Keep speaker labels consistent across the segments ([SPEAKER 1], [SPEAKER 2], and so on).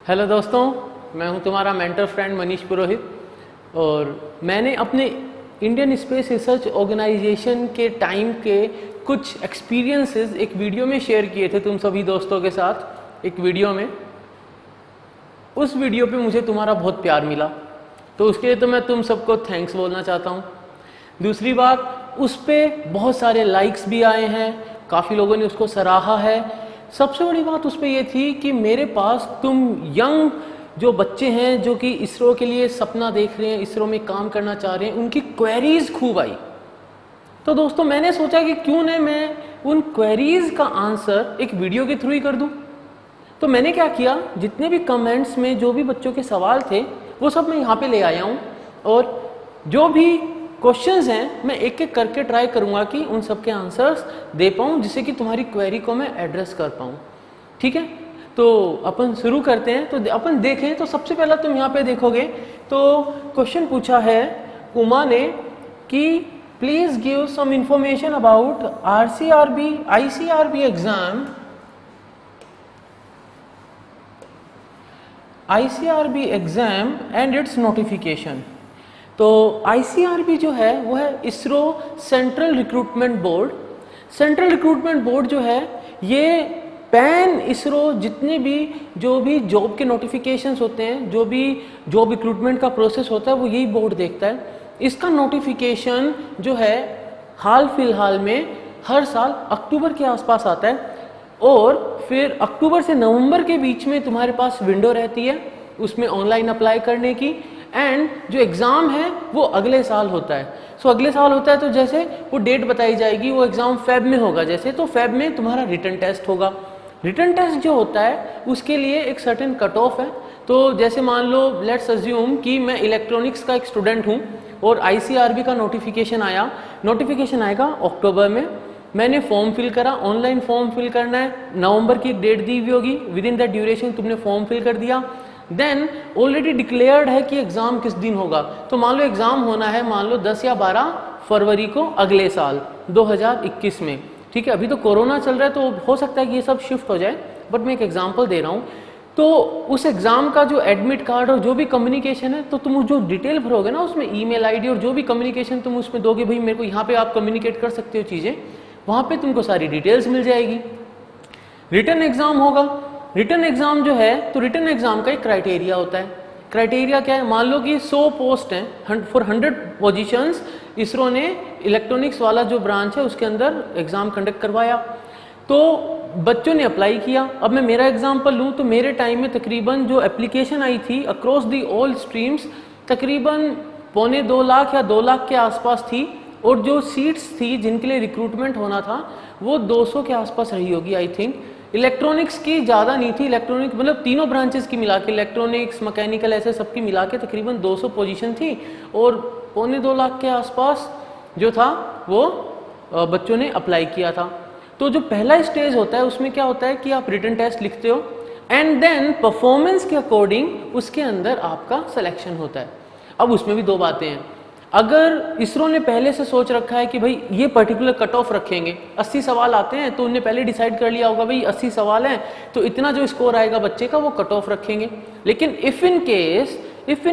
[SPEAKER 1] Hello दोस्तों, मैं हूं तुम्हारा मेंटर फ्रेंड मनीष पुरोहित और मैंने अपने इंडियन स्पेस रिसर्च ऑर्गेनाइजेशन के टाइम के कुछ एक्सपीरियंसेस एक वीडियो में शेयर किए थे तुम सभी दोस्तों के साथ। एक वीडियो में उस वीडियो पे मुझे तुम्हारा बहुत प्यार मिला, तो उसके लिए तो मैं तुम सबको थैंक्स बोलना चाहता हूँ। दूसरी बात, उस पर बहुत सारे लाइक्स भी आए हैं, काफ़ी लोगों ने उसको सराहा है। सबसे बड़ी बात उस पर यह थी कि मेरे पास तुम यंग जो बच्चे हैं जो कि इसरो के लिए सपना देख रहे हैं, इसरो में काम करना चाह रहे हैं, उनकी क्वेरीज खूब आई। तो दोस्तों मैंने सोचा कि क्यों न मैं उन क्वेरीज का आंसर एक वीडियो के थ्रू ही कर दूं। तो मैंने क्या किया, जितने भी कमेंट्स में जो भी बच्चों के सवाल थे वो सब मैं यहाँ पे ले आया हूँ और जो भी क्वेश्चंस हैं मैं एक एक करके ट्राई करूँगा कि उन सब के आंसर्स दे पाऊँ, जिससे कि तुम्हारी क्वेरी को मैं एड्रेस कर पाऊँ। ठीक है, तो अपन शुरू करते हैं। तो अपन देखें तो सबसे पहला तुम यहाँ पे देखोगे तो क्वेश्चन पूछा है उमा ने कि please give some information about ICRB exam and its notification. तो ICRB जो है वो है ISRO central recruitment board. Central recruitment board जो है ये पैन इसरो जितने भी जो भी जॉब के नोटिफिकेशंस होते हैं, जो भी जॉब रिक्रूटमेंट का प्रोसेस होता है, वो यही बोर्ड देखता है। इसका नोटिफिकेशन जो है हाल फिलहाल में हर साल अक्टूबर के आसपास आता है और फिर अक्टूबर से नवंबर के बीच में तुम्हारे पास विंडो रहती है उसमें ऑनलाइन अप्लाई करने की। एंड जो एग्ज़ाम है वो अगले साल होता है। सो अगले साल होता है तो जैसे वो डेट बताई जाएगी, वो एग्ज़ाम फेब में होगा जैसे, तो फेब में तुम्हारा रिटन टेस्ट होगा। रिटन टेस्ट जो होता है उसके लिए एक सर्टेन कट ऑफ है। तो जैसे मान लो लेट्स अज्यूम कि मैं इलेक्ट्रॉनिक्स का एक स्टूडेंट हूँ और ICRB का नोटिफिकेशन आएगा अक्टूबर में। मैंने फॉर्म फिल करा, ऑनलाइन फॉर्म फिल करना है, नवंबर की डेट दी हुई होगी, विद इन दैट ड्यूरेशन तुमने फॉर्म फिल कर दिया। देन ऑलरेडी डिक्लेयर्ड है कि एग्ज़ाम किस दिन होगा। तो मान लो एग्ज़ाम होना है मान लो 10 या 12 फरवरी को अगले साल 2021 में। ठीक है, अभी तो कोरोना चल रहा है तो हो सकता है कि ये सब शिफ्ट हो जाए, बट मैं एक एग्जांपल दे रहा हूँ। तो उस एग्ज़ाम का जो एडमिट कार्ड और जो भी कम्युनिकेशन है, तो तुम जो डिटेल भरोगे ना उसमें ईमेल आईडी और जो भी कम्युनिकेशन तुम उसमें दोगे, भाई मेरे को यहाँ पे आप कम्युनिकेट कर सकते हो चीज़ें, वहाँ पे तुमको सारी डिटेल्स मिल जाएगी। रिटन एग्ज़ाम होगा। रिटन एग्ज़ाम जो है तो रिटन एग्ज़ाम का एक क्राइटेरिया होता है। क्राइटेरिया क्या है, मान लो कि 100 पोस्ट हैं फॉर 100 पोजीशंस, इसरो ने इलेक्ट्रॉनिक्स वाला जो ब्रांच है उसके अंदर एग्ज़ाम कंडक्ट करवाया, तो बच्चों ने अप्लाई किया। अब मैं मेरा एग्जाम्पल लूँ तो मेरे टाइम में तकरीबन जो एप्लीकेशन आई थी अक्रॉस दी ऑल स्ट्रीम्स तकरीबन 2.25 लाख या 2 लाख के आसपास थी, और जो सीट्स थी जिनके लिए रिक्रूटमेंट होना था वो 200 के आसपास रही होगी आई थिंक। इलेक्ट्रॉनिक्स की ज़्यादा नहीं थी, इलेक्ट्रॉनिक मतलब तीनों ब्रांचेस की मिला के, इलेक्ट्रॉनिक्स मैकेनिकल ऐसे सबकी मिला के तकरीबन 200 पोजीशन थी और 2.25 लाख के आसपास जो था वो बच्चों ने अप्लाई किया था। तो जो पहला स्टेज होता है उसमें क्या होता है कि आप रिटन टेस्ट लिखते हो एंड देन परफॉर्मेंस के अकॉर्डिंग उसके अंदर आपका सिलेक्शन होता है। अब उसमें भी दो बातें हैं। अगर इसरो ने पहले से सोच रखा है कि भाई ये पर्टिकुलर कट ऑफ रखेंगे, 80 सवाल आते हैं, तो उन्हें पहले डिसाइड कर लिया होगा भाई 80 सवाल हैं तो इतना जो स्कोर आएगा बच्चे का वो कट ऑफ रखेंगे। लेकिन इफ़ इन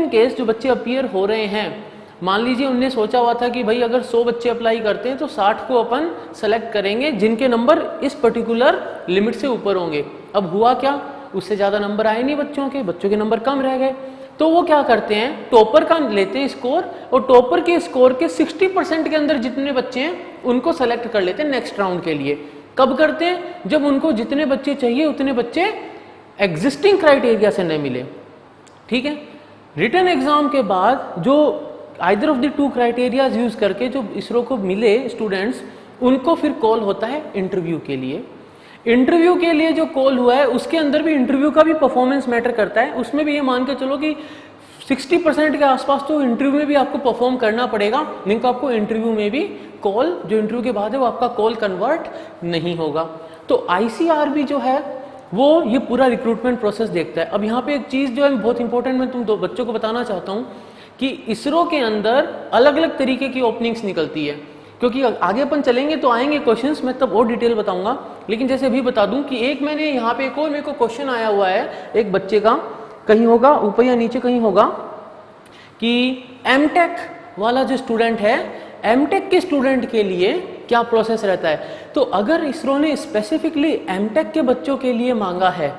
[SPEAKER 1] केस जो बच्चे अपीयर हो रहे हैं, मान लीजिए उनने सोचा हुआ था कि भाई अगर 100 बच्चे अप्लाई करते हैं तो 60 को अपन सेलेक्ट करेंगे जिनके नंबर इस पर्टिकुलर लिमिट से ऊपर होंगे। अब हुआ क्या, उससे ज़्यादा नंबर आए नहीं बच्चों के नंबर कम रह गए। तो वो क्या करते हैं, टॉपर का लेते हैं स्कोर और टॉपर के स्कोर के 60% के अंदर जितने बच्चे हैं उनको सेलेक्ट कर लेते हैं नेक्स्ट राउंड के लिए। कब करते हैं, जब उनको जितने बच्चे चाहिए उतने बच्चे एग्जिस्टिंग क्राइटेरिया से नहीं मिले। ठीक है, रिटन एग्जाम के बाद जो either of the two criterias use करके जो इसरो को मिले स्टूडेंट्स, उनको फिर कॉल होता है इंटरव्यू के लिए। इंटरव्यू के लिए जो कॉल हुआ है उसके अंदर भी इंटरव्यू का भी परफॉर्मेंस मैटर करता है। उसमें भी ये मान के चलो कि 60% के आसपास तो इंटरव्यू में भी आपको परफॉर्म करना पड़ेगा, नहीं तो आपको इंटरव्यू में भी कॉल जो इंटरव्यू के बाद है वो आपका कॉल कन्वर्ट नहीं होगा। तो ICRB जो है वो ये पूरा रिक्रूटमेंट प्रोसेस देखता है। अब यहाँ पे एक चीज़ जो है बहुत इंपॉर्टेंट मैं तुम दो बच्चों को बताना चाहता हूँ कि इसरो के अंदर अलग अलग तरीके की ओपनिंग्स निकलती है, क्योंकि आगे अपन चलेंगे तो आएंगे क्वेश्चंस, मैं तब और डिटेल बताऊंगा। लेकिन जैसे अभी बता दूं कि एक मैंने यहाँ पे एक और मेरे को क्वेश्चन आया हुआ है एक बच्चे का कहीं होगा ऊपर या नीचे कहीं होगा कि एमटेक वाला जो स्टूडेंट है, एमटेक के स्टूडेंट के लिए क्या प्रोसेस रहता है। तो अगर इसरो ने स्पेसिफिकली एमटेक के बच्चों के लिए मांगा है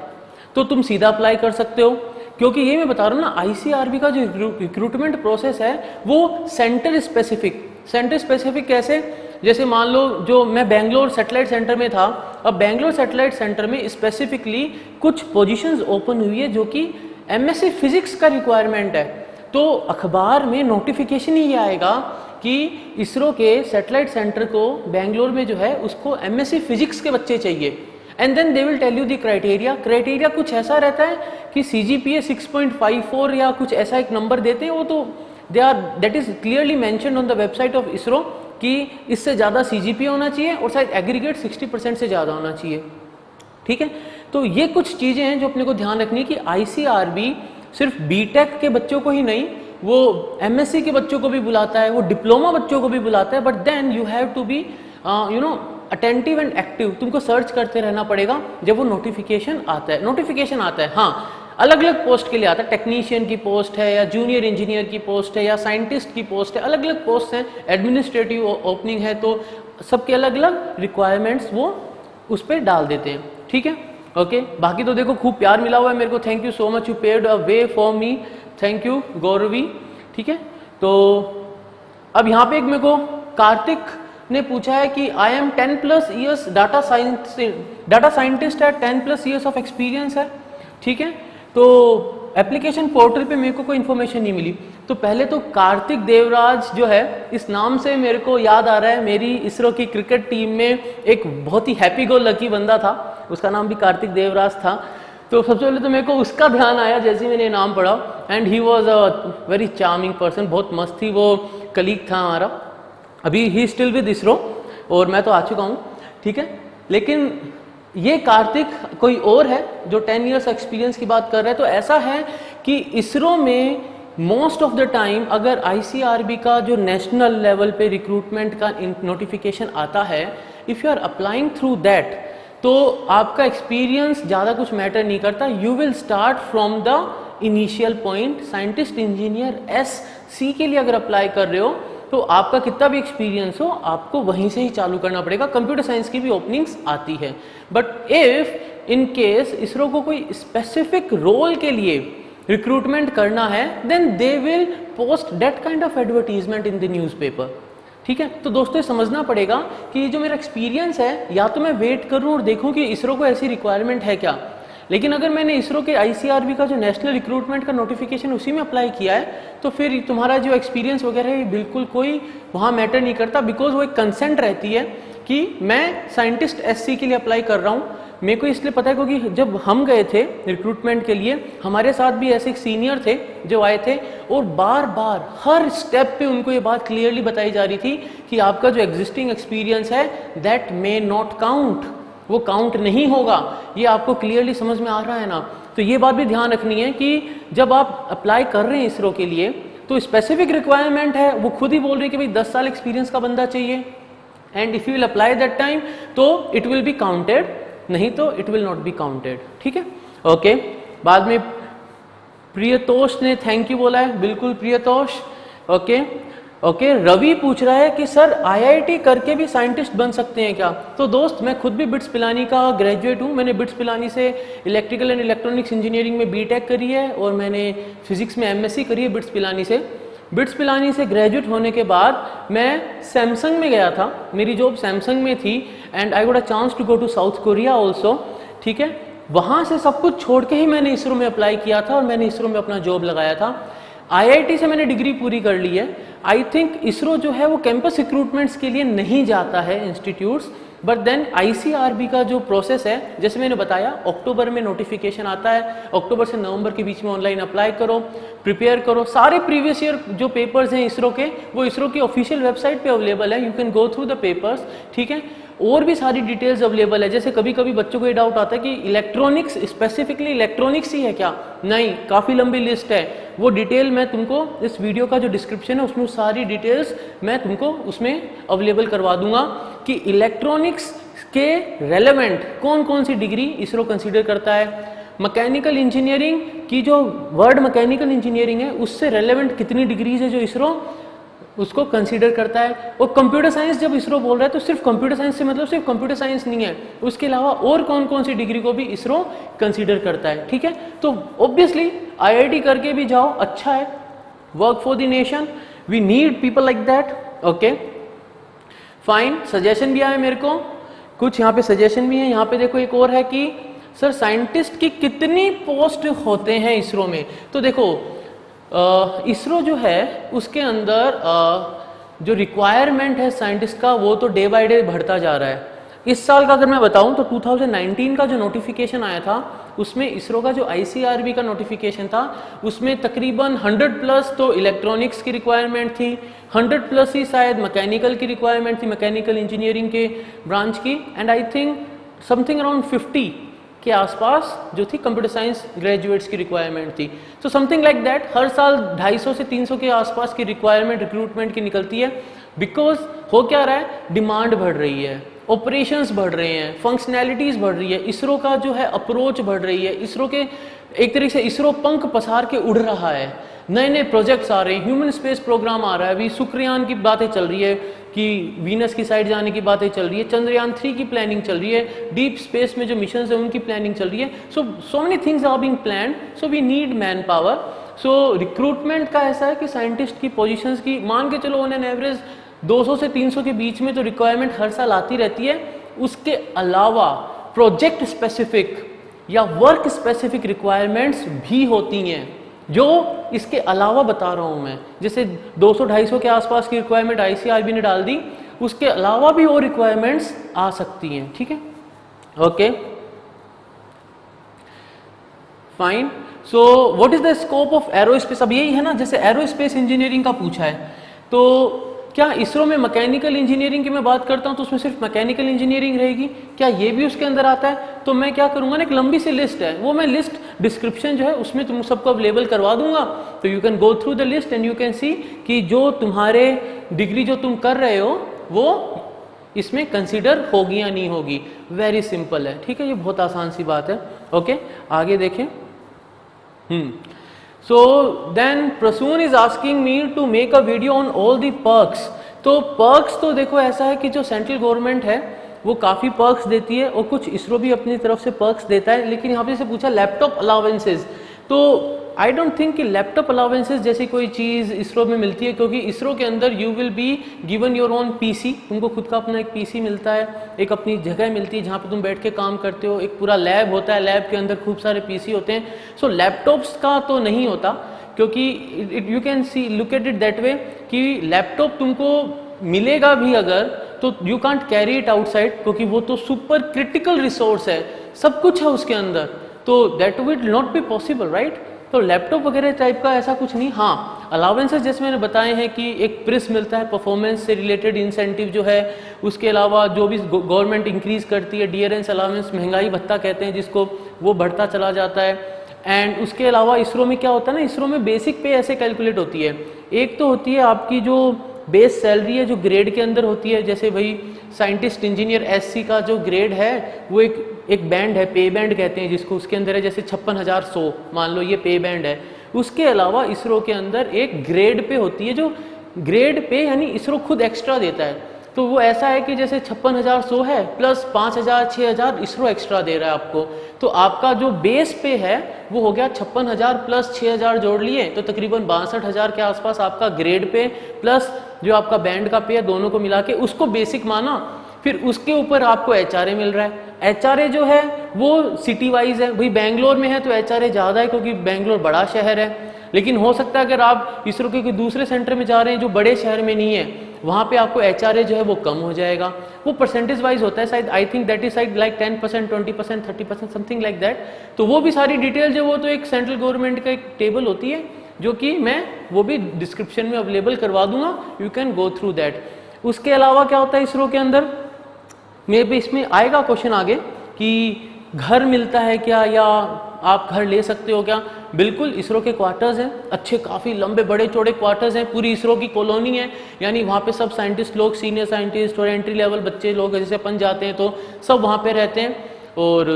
[SPEAKER 1] तो तुम सीधा अप्लाई कर सकते हो, क्योंकि ये मैं बता रहा हूँ ना, आईसीआरबी का जो रिक्रूटमेंट प्रोसेस है वो सेंटर स्पेसिफिक कैसे, जैसे मान लो जो मैं बेंगलोर सैटेलाइट सेंटर में था, अब बेंगलोर सैटेलाइट सेंटर में स्पेसिफिकली कुछ पोजीशंस ओपन हुई है जो कि एमएससी फिजिक्स का रिक्वायरमेंट है, तो अखबार में नोटिफिकेशन ही आएगा कि इसरो के सैटेलाइट सेंटर को बेंगलोर में जो है उसको एमएससी फिजिक्स के बच्चे चाहिए, and then they will tell you the criteria कुछ ऐसा रहता है कि सीजीपीए 6.54 या कुछ ऐसा एक नंबर देते हैं, वो तो that is clearly mentioned on the website of ISRO कि इससे ज़्यादा सीजीपीए होना चाहिए और शायद एग्रीगेट 60% से ज़्यादा होना चाहिए। ठीक है, तो ये कुछ चीज़ें हैं जो अपने को ध्यान रखनी है कि आईसीआरबी सिर्फ बीटेक के बच्चों को ही नहीं, वो एमएससी के बच्चों को भी बुलाता है, वो डिप्लोमा बच्चों को भी बुलाता है, but then you have to be attentive and active, तुमको सर्च करते रहना पड़ेगा जब वो नोटिफिकेशन आता है। हाँ, अलग अलग पोस्ट के लिए आता है, टेक्नीशियन की पोस्ट है या जूनियर इंजीनियर की पोस्ट है या साइंटिस्ट की पोस्ट है, अलग अलग पोस्ट हैं, एडमिनिस्ट्रेटिव ओपनिंग है, तो सबके अलग अलग रिक्वायरमेंट्स वो उस पर डाल देते हैं। ठीक है, ओके। बाकी तो देखो खूब प्यार मिला हुआ है मेरे को, thank you so much, you paid a way for me, thank you Gauravi. ठीक है, तो अब यहाँ पे एक मेरे को कार्तिक ने पूछा है कि I am 10+ years data scientist है, 10+ ईयर्स ऑफ एक्सपीरियंस है। ठीक है, तो एप्लीकेशन पोर्टल पे मेरे को कोई इन्फॉर्मेशन नहीं मिली। तो पहले तो कार्तिक देवराज जो है, इस नाम से मेरे को याद आ रहा है मेरी इसरो की क्रिकेट टीम में एक बहुत ही हैप्पी गो लकी बंदा था, उसका नाम भी कार्तिक देवराज था। तो सबसे पहले तो मेरे को उसका ध्यान आया जैसे ही मैंने नाम पढ़ा, and he was a very charming person, बहुत मस्त थी, वो कलीग था हमारा। अभी ही स्टिल विद इसरो और मैं तो आ चुका हूँ। ठीक है, लेकिन ये कार्तिक कोई और है जो 10 ईयर्स एक्सपीरियंस की बात कर रहा है। तो ऐसा है कि इसरो में मोस्ट ऑफ द टाइम अगर आईसीआरबी का जो नेशनल लेवल पे रिक्रूटमेंट का नोटिफिकेशन आता है, if you are applying through that, तो आपका एक्सपीरियंस ज़्यादा कुछ मैटर नहीं करता। You will start from the initial point. Scientist engineer SC के लिए अगर अप्लाई कर रहे हो तो आपका कितना भी एक्सपीरियंस हो, आपको वहीं से ही चालू करना पड़ेगा। कंप्यूटर साइंस की भी ओपनिंग्स आती है, but if in case ISRO को कोई स्पेसिफिक रोल के लिए रिक्रूटमेंट करना है, then they will post that kind of advertisement in the newspaper. ठीक है, तो दोस्तों समझना पड़ेगा कि जो मेरा एक्सपीरियंस है, या तो मैं वेट करूं और देखूं कि इसरो को ऐसी रिक्वायरमेंट है क्या, लेकिन अगर मैंने इसरो के आईसीआरबी का जो नेशनल रिक्रूटमेंट का नोटिफिकेशन उसी में अप्लाई किया है, तो फिर तुम्हारा जो एक्सपीरियंस वगैरह है बिल्कुल कोई वहाँ मैटर नहीं करता, बिकॉज वो एक कंसेंट रहती है कि मैं साइंटिस्ट SC के लिए अप्लाई कर रहा हूँ। मेरे को इसलिए पता है क्योंकि जब हम गए थे रिक्रूटमेंट के लिए, हमारे साथ भी ऐसे एक सीनियर थे जो आए थे, और बार बार हर स्टेप पे उनको ये बात क्लियरली बताई जा रही थी कि आपका जो एग्जिस्टिंग एक्सपीरियंस है दैट मे नॉट काउंट, वो काउंट नहीं होगा। ये आपको क्लियरली समझ में आ रहा है ना? तो ये बात भी ध्यान रखनी है कि जब आप अप्लाई कर रहे हैं इसरो के लिए, तो स्पेसिफिक रिक्वायरमेंट है, वो खुद ही बोल रहे हैं कि भाई 10 साल एक्सपीरियंस का बंदा चाहिए, and if you will apply that time तो इट विल बी काउंटेड, नहीं तो it will not be counted. ठीक है, ओके। बाद में प्रियतोष ने थैंक यू बोला है, बिल्कुल प्रियतोष। ओके ओके, रवि पूछ रहा है कि सर IIT करके भी साइंटिस्ट बन सकते हैं क्या? तो दोस्त, मैं खुद भी बिट्स पिलानी का ग्रेजुएट हूँ। मैंने बिट्स पिलानी से इलेक्ट्रिकल एंड इलेक्ट्रॉनिक्स इंजीनियरिंग में BTech करी है, और मैंने फिजिक्स में MSc करी है बिट्स पिलानी से। बिट्स पिलानी से ग्रेजुएट होने के बाद मैं सैमसंग में गया था, मेरी जॉब सैमसंग में थी, and I got a chance to go to South Korea also. ठीक है, वहाँ से सब कुछ छोड़ के ही मैंने इसरो में अप्लाई किया था और मैंने इसरो में अपना जॉब लगाया था। IIT से मैंने डिग्री पूरी कर ली है। आई थिंक इसरो जो है वो कैंपस रिक्रूटमेंट्स के लिए नहीं जाता है इंस्टीट्यूट्स, बट देन ICRB का जो प्रोसेस है, जैसे मैंने बताया, अक्टूबर में नोटिफिकेशन आता है, अक्टूबर से नवंबर के बीच में ऑनलाइन अप्लाई करो, प्रिपेयर करो। सारे प्रीवियस ईयर जो पेपर्स हैं इसरो के, वो इसरो की ऑफिशियल वेबसाइट पे अवेलेबल है, you can go through the papers. ठीक है, और भी सारी डिटेल्स अवेलेबल है। जैसे कभी कभी बच्चों को ये डाउट आता है कि इलेक्ट्रॉनिक्स, स्पेसिफिकली इलेक्ट्रॉनिक्स ही है क्या? नहीं, काफ़ी लंबी लिस्ट है। वो डिटेल मैं तुमको इस वीडियो का जो डिस्क्रिप्शन है उसमें सारी डिटेल्स मैं तुमको उसमें अवेलेबल करवा दूंगा कि इलेक्ट्रॉनिक्स के रेलेवेंट कौन कौन सी डिग्री इसरो कंसीडर करता है। मैकेनिकल इंजीनियरिंग की जो वर्ड मैकेनिकल इंजीनियरिंग है उससे रेलेवेंट कितनी डिग्रीज है जो इसरो उसको कंसीडर करता है। और कंप्यूटर साइंस जब इसरो बोल रहा है तो सिर्फ कंप्यूटर साइंस से मतलब सिर्फ कंप्यूटर साइंस नहीं है, उसके अलावा और कौन कौन सी डिग्री को भी इसरो कंसीडर करता है। ठीक है, तो ऑब्वियसली आईआईटी करके भी जाओ, अच्छा है, work for the nation, we need people like that. Okay fine, suggestion भी आए मेरे को कुछ, यहाँ पे सजेशन भी है। यहाँ पे देखो एक और है कि सर साइंटिस्ट की कितनी पोस्ट होते हैं इसरो में। तो देखो इसरो जो है उसके अंदर जो रिक्वायरमेंट है साइंटिस्ट का वो तो डे बाय डे बढ़ता जा रहा है। इस साल का अगर मैं बताऊं तो 2019 का जो नोटिफिकेशन आया था उसमें इसरो का जो आईसीआरबी का नोटिफिकेशन था उसमें तकरीबन 100+ तो इलेक्ट्रॉनिक्स की रिक्वायरमेंट थी, 100+ ही शायद मैकेनिकल की रिक्वायरमेंट थी, मैकेनिकल इंजीनियरिंग के ब्रांच की, and I think something around 50 के आसपास जो थी कंप्यूटर साइंस ग्रेजुएट्स की रिक्वायरमेंट थी। सो समथिंग लाइक दैट, हर साल 250 से 300 के आसपास की रिक्वायरमेंट रिक्रूटमेंट की निकलती है। बिकॉज हो क्या रहा है, डिमांड बढ़ रही है, ऑपरेशंस बढ़ रहे हैं, फंक्शनैलिटीज़ बढ़ रही है, इसरो का जो है अप्रोच बढ़ रही है, इसरो के एक तरीके से इसरो पंख पसार के उड़ रहा है, नए नए प्रोजेक्ट्स आ रहे हैं, ह्यूमन स्पेस प्रोग्राम आ रहा है, अभी शुक्रयान की बातें चल रही है कि वीनस की साइड जाने की बातें चल रही है, चंद्रयान 3 की प्लानिंग चल रही है, डीप स्पेस में जो मिशन है उनकी प्लानिंग चल रही है। So many things are being planned, so we need manpower. So recruitment का ऐसा है कि साइंटिस्ट की पोजीशंस की मान के चलो ऑन एन एवरेज 200 से 300 के बीच में तो रिक्वायरमेंट हर साल आती रहती है। उसके अलावा प्रोजेक्ट स्पेसिफिक या वर्क स्पेसिफिक रिक्वायरमेंट्स भी होती हैं जो इसके अलावा बता रहा हूं मैं, जैसे 200-250 के आसपास की रिक्वायरमेंट आईसीआरबी ने डाल दी, उसके अलावा भी और रिक्वायरमेंट्स आ सकती हैं। ठीक है, okay fine. So what is the scope of aerospace, अब यही है ना, जैसे एरोस्पेस इंजीनियरिंग का पूछा है, तो क्या इसरो में मैकेनिकल इंजीनियरिंग की मैं बात करता हूं तो उसमें सिर्फ मैकेनिकल इंजीनियरिंग रहेगी, क्या ये भी उसके अंदर आता है? तो मैं क्या करूंगा ना, एक लंबी सी लिस्ट है, वो मैं लिस्ट डिस्क्रिप्शन जो है उसमें तुम सबको अवेलेबल करवा दूंगा, तो you can go through the list and you can see कि जो तुम्हारे डिग्री जो तुम कर रहे हो वो इसमें कंसिडर होगी या नहीं होगी। वेरी सिंपल है, ठीक है, ये बहुत आसान सी बात है। ओके आगे देखें। So then Prasoon is asking me to make a video on all the perks। तो perks तो देखो ऐसा है कि जो सेंट्रल गवर्नमेंट है वो काफ़ी perks देती है और कुछ इसरो भी अपनी तरफ से perks देता है, लेकिन यहाँ पे से पूछा लैपटॉप अलावेंसेज, तो आई डोंट थिंक कि लैपटॉप अलावेंसेज जैसी कोई चीज़ इसरो में मिलती है, क्योंकि इसरो के अंदर you will be given your own PC, तुमको खुद का अपना एक पीसी मिलता है, एक अपनी जगह मिलती है जहाँ पे तुम बैठ के काम करते हो, एक पूरा लैब होता है, लैब के अंदर खूब सारे पीसी होते हैं। सो लैपटॉप्स का तो नहीं होता, क्योंकि you can see look at it that way कि लैपटॉप तुमको मिलेगा भी अगर तो you can't carry it outside, क्योंकि वो तो सुपर क्रिटिकल रिसोर्स है, सब कुछ है उसके अंदर, तो that will not be possible, right. तो लैपटॉप वगैरह टाइप का ऐसा कुछ नहीं। हाँ अलावेंसेस जैसे मैंने बताए हैं कि एक प्रिस मिलता है, परफॉर्मेंस से रिलेटेड इंसेंटिव जो है, उसके अलावा जो भी गवर्नमेंट इंक्रीज करती है डियरेंस अलावेंस, महंगाई भत्ता कहते हैं जिसको, वो बढ़ता चला जाता है। एंड उसके अलावा इसरो में क्या होता है ना, इसरो में बेसिक पे ऐसे कैलकुलेट होती है, एक तो होती है आपकी जो बेस सैलरी है जो ग्रेड के अंदर होती है, जैसे भाई साइंटिस्ट इंजीनियर एससी का जो ग्रेड है वो एक बैंड है, पे बैंड कहते हैं जिसको, उसके अंदर है जैसे 56,100 मान लो ये पे बैंड है। उसके अलावा इसरो के अंदर एक ग्रेड पे होती है, जो ग्रेड पे यानी इसरो खुद एक्स्ट्रा देता है, तो वो ऐसा है कि जैसे 56,100 है प्लस 5,000 6,000 इसरो एक्स्ट्रा दे रहा है आपको, तो आपका जो बेस पे है वो हो गया 56,000 प्लस 6,000 जोड़ लिए तो तकरीबन 62,000 के आसपास आपका ग्रेड पे प्लस जो आपका बैंड का पे है, दोनों को मिला के उसको बेसिक माना। फिर उसके ऊपर आपको एचआरए मिल रहा है। एचआरए जो है वो सिटी वाइज है, भाई बेंगलोर में है तो एचआरए ज़्यादा है क्योंकि बेंगलोर बड़ा शहर है, लेकिन हो सकता है अगर आप इसरो के कोई दूसरे सेंटर में जा रहे हैं जो बड़े शहर में नहीं है, वहाँ पे आपको एचआरए जो है वो कम हो जाएगा। वो परसेंटेज वाइज होता है, शायद I think that is side like 10%, 20%, 30%, something like that. तो वो भी सारी डिटेल जो वो तो एक सेंट्रल गवर्नमेंट का एक टेबल होती है जो कि मैं वो भी डिस्क्रिप्शन में अवेलेबल करवा दूंगा, you can go through that. उसके अलावा क्या होता है इसरो के अंदर, मे भी इसमें आएगा क्वेश्चन आगे कि घर मिलता है क्या या आप घर ले सकते हो क्या। बिल्कुल, इसरो के क्वार्टर्स हैं, अच्छे काफ़ी लंबे बड़े चौड़े क्वार्टर्स हैं, पूरी इसरो की कॉलोनी है, यानी वहाँ पे सब साइंटिस्ट लोग, सीनियर साइंटिस्ट और एंट्री लेवल बच्चे लोग जैसे अपन जाते हैं तो सब वहाँ पे रहते हैं। और